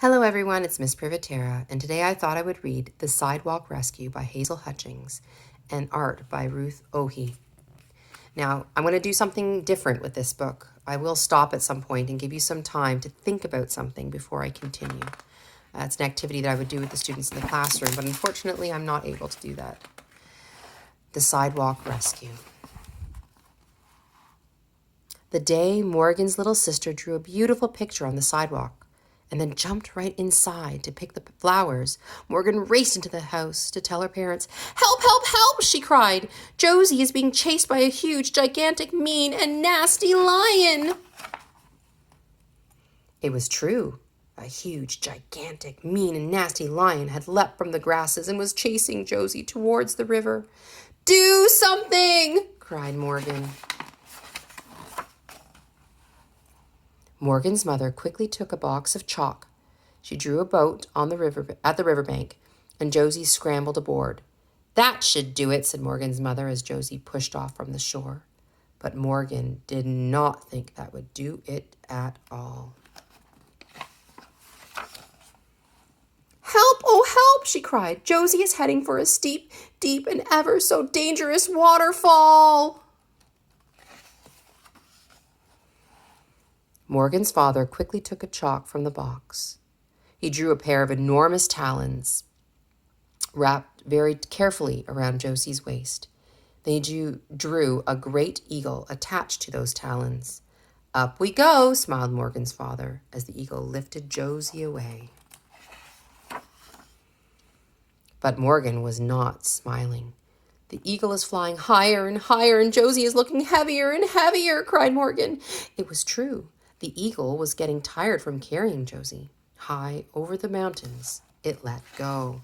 Hello everyone, it's Miss Privatera, and today I thought I would read The Sidewalk Rescue by Hazel Hutchins and art by Ruth Ohe. Now, I'm going to do something different with this book. I will stop at some point and give you some time to think about something before I continue. It's an activity that I would do with the students in the classroom, but unfortunately I'm not able to do that. The Sidewalk Rescue. The day Morgan's little sister drew a beautiful picture on the sidewalk and then jumped right inside to pick the flowers, Morgan raced into the house to tell her parents. "Help, help, help," she cried. "Josie is being chased by a huge, gigantic, mean, and nasty lion." It was true. A huge, gigantic, mean, and nasty lion had leapt from the grasses and was chasing Josie towards the river. "Do something!" cried Morgan. Morgan's mother quickly took a box of chalk. She drew a boat on the riverbank, and Josie scrambled aboard. "That should do it," said Morgan's mother as Josie pushed off from the shore. But Morgan did not think that would do it at all. "Help, oh help," she cried. "Josie is heading for a steep, deep, and ever so dangerous waterfall." Morgan's father quickly took a chalk from the box. He drew a pair of enormous talons wrapped very carefully around Josie's waist. Then he drew a great eagle attached to those talons. "Up we go," smiled Morgan's father as the eagle lifted Josie away. But Morgan was not smiling. "The eagle is flying higher and higher, and Josie is looking heavier and heavier," cried Morgan. It was true. The eagle was getting tired from carrying Josie. High over the mountains, it let go.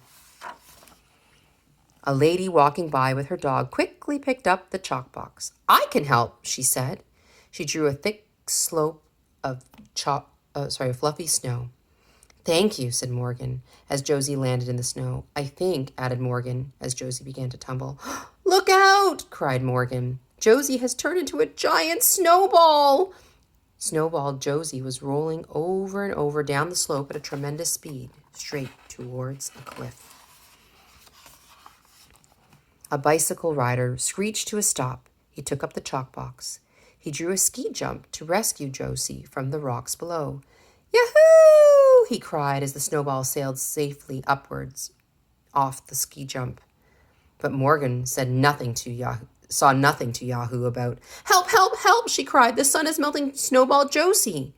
A lady walking by with her dog quickly picked up the chalk box. "I can help," she said. She drew a thick slope of fluffy snow. "Thank you," said Morgan as Josie landed in the snow. "I think," added Morgan as Josie began to tumble. "Look out!" cried Morgan. "Josie has turned into a giant snowball." Snowball Josie was rolling over and over down the slope at a tremendous speed, straight towards a cliff. A bicycle rider screeched to a stop. He took up the chalk box. He drew a ski jump to rescue Josie from the rocks below. "Yahoo!" he cried as the snowball sailed safely upwards off the ski jump. But Morgan saw nothing to Yahoo about. "Help, help, help," she cried. "The sun is melting Snowball Josie."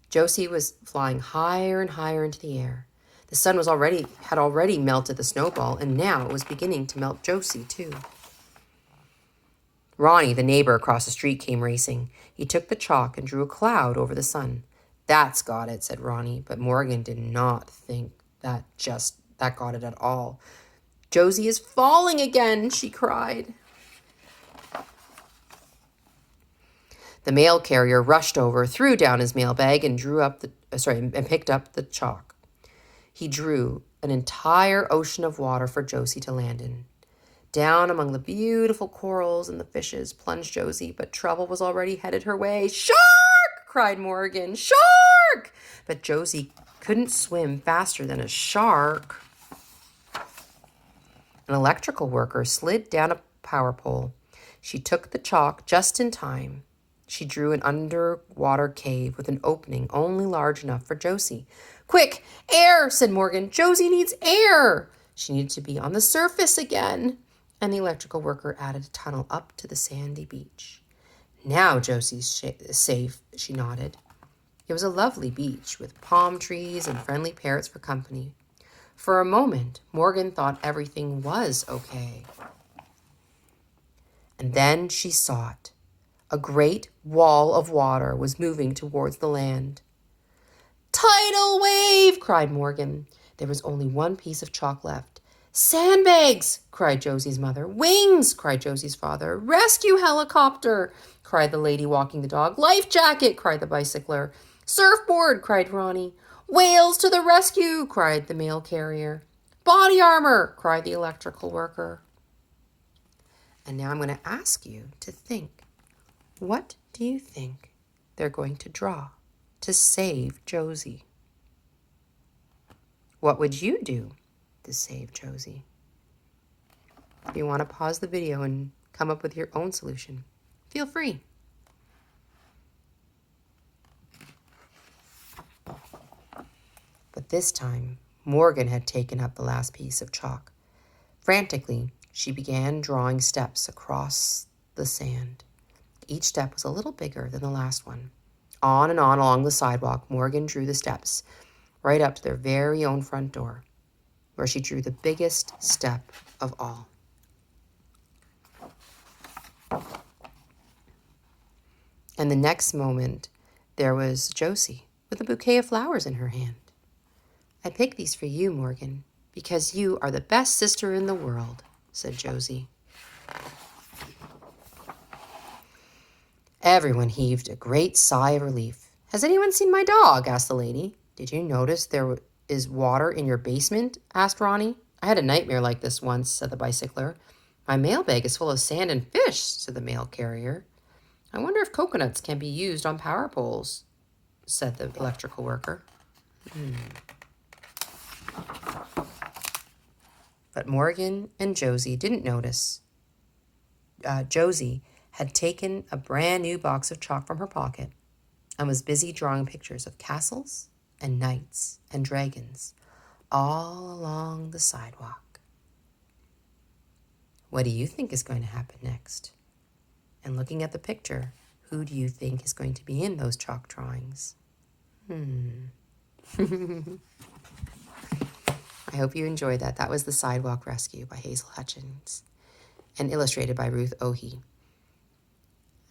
Josie was flying higher and higher into the air. The sun had already melted the snowball, and now it was beginning to melt Josie too. Ronnie, the neighbor across the street, came racing. He took the chalk and drew a cloud over the sun. "That's got it," said Ronnie, but Morgan did not think that got it at all. "Josie is falling again," she cried. The mail carrier rushed over, threw down his mailbag, and picked up the chalk. He drew an entire ocean of water for Josie to land in. Down among the beautiful corals and the fishes plunged Josie, but trouble was already headed her way. "Shark!" cried Morgan. "Shark!" But Josie couldn't swim faster than a shark. An electrical worker slid down a power pole. She took the chalk just in time. She drew an underwater cave with an opening only large enough for Josie. "Quick, air," said Morgan. "Josie needs air." She needed to be on the surface again. And the electrical worker added a tunnel up to the sandy beach. "Now Josie's safe," she nodded. It was a lovely beach with palm trees and friendly parrots for company. For a moment, Morgan thought everything was okay. And then she saw it. A great wall of water was moving towards the land. "Tidal wave!" cried Morgan. There was only one piece of chalk left. "Sandbags!" cried Josie's mother. "Wings!" cried Josie's father. "Rescue helicopter!" cried the lady walking the dog. "Life jacket!" cried the bicycler. "Surfboard!" cried Ronnie. "Whales to the rescue!" cried the mail carrier. "Body armor!" cried the electrical worker. And now I'm going to ask you to think. What do you think they're going to draw to save Josie? What would you do to save Josie? If you want to pause the video and come up with your own solution, feel free. But this time, Morgan had taken up the last piece of chalk. Frantically, she began drawing steps across the sand. Each step was a little bigger than the last one. On and on along the sidewalk, Morgan drew the steps right up to their very own front door, where she drew the biggest step of all. And the next moment, there was Josie with a bouquet of flowers in her hand. I picked these for you, Morgan, because you are the best sister in the world, said Josie. Everyone heaved a great sigh of relief. Has anyone seen my dog? Asked the lady. Did you notice there is water in your basement? Asked Ronnie. I had a nightmare like this once, said the bicycler. My mailbag is full of sand and fish, said the mail carrier. I wonder if coconuts can be used on power poles, said the electrical worker. But Morgan and Josie didn't notice. Josie had taken a brand new box of chalk from her pocket and was busy drawing pictures of castles and knights and dragons all along the sidewalk. What do you think is going to happen next? And looking at the picture, who do you think is going to be in those chalk drawings? I hope you enjoyed that. That was The Sidewalk Rescue by Hazel Hutchins and illustrated by Ruth Ohi.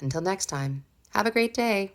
Until next time, have a great day.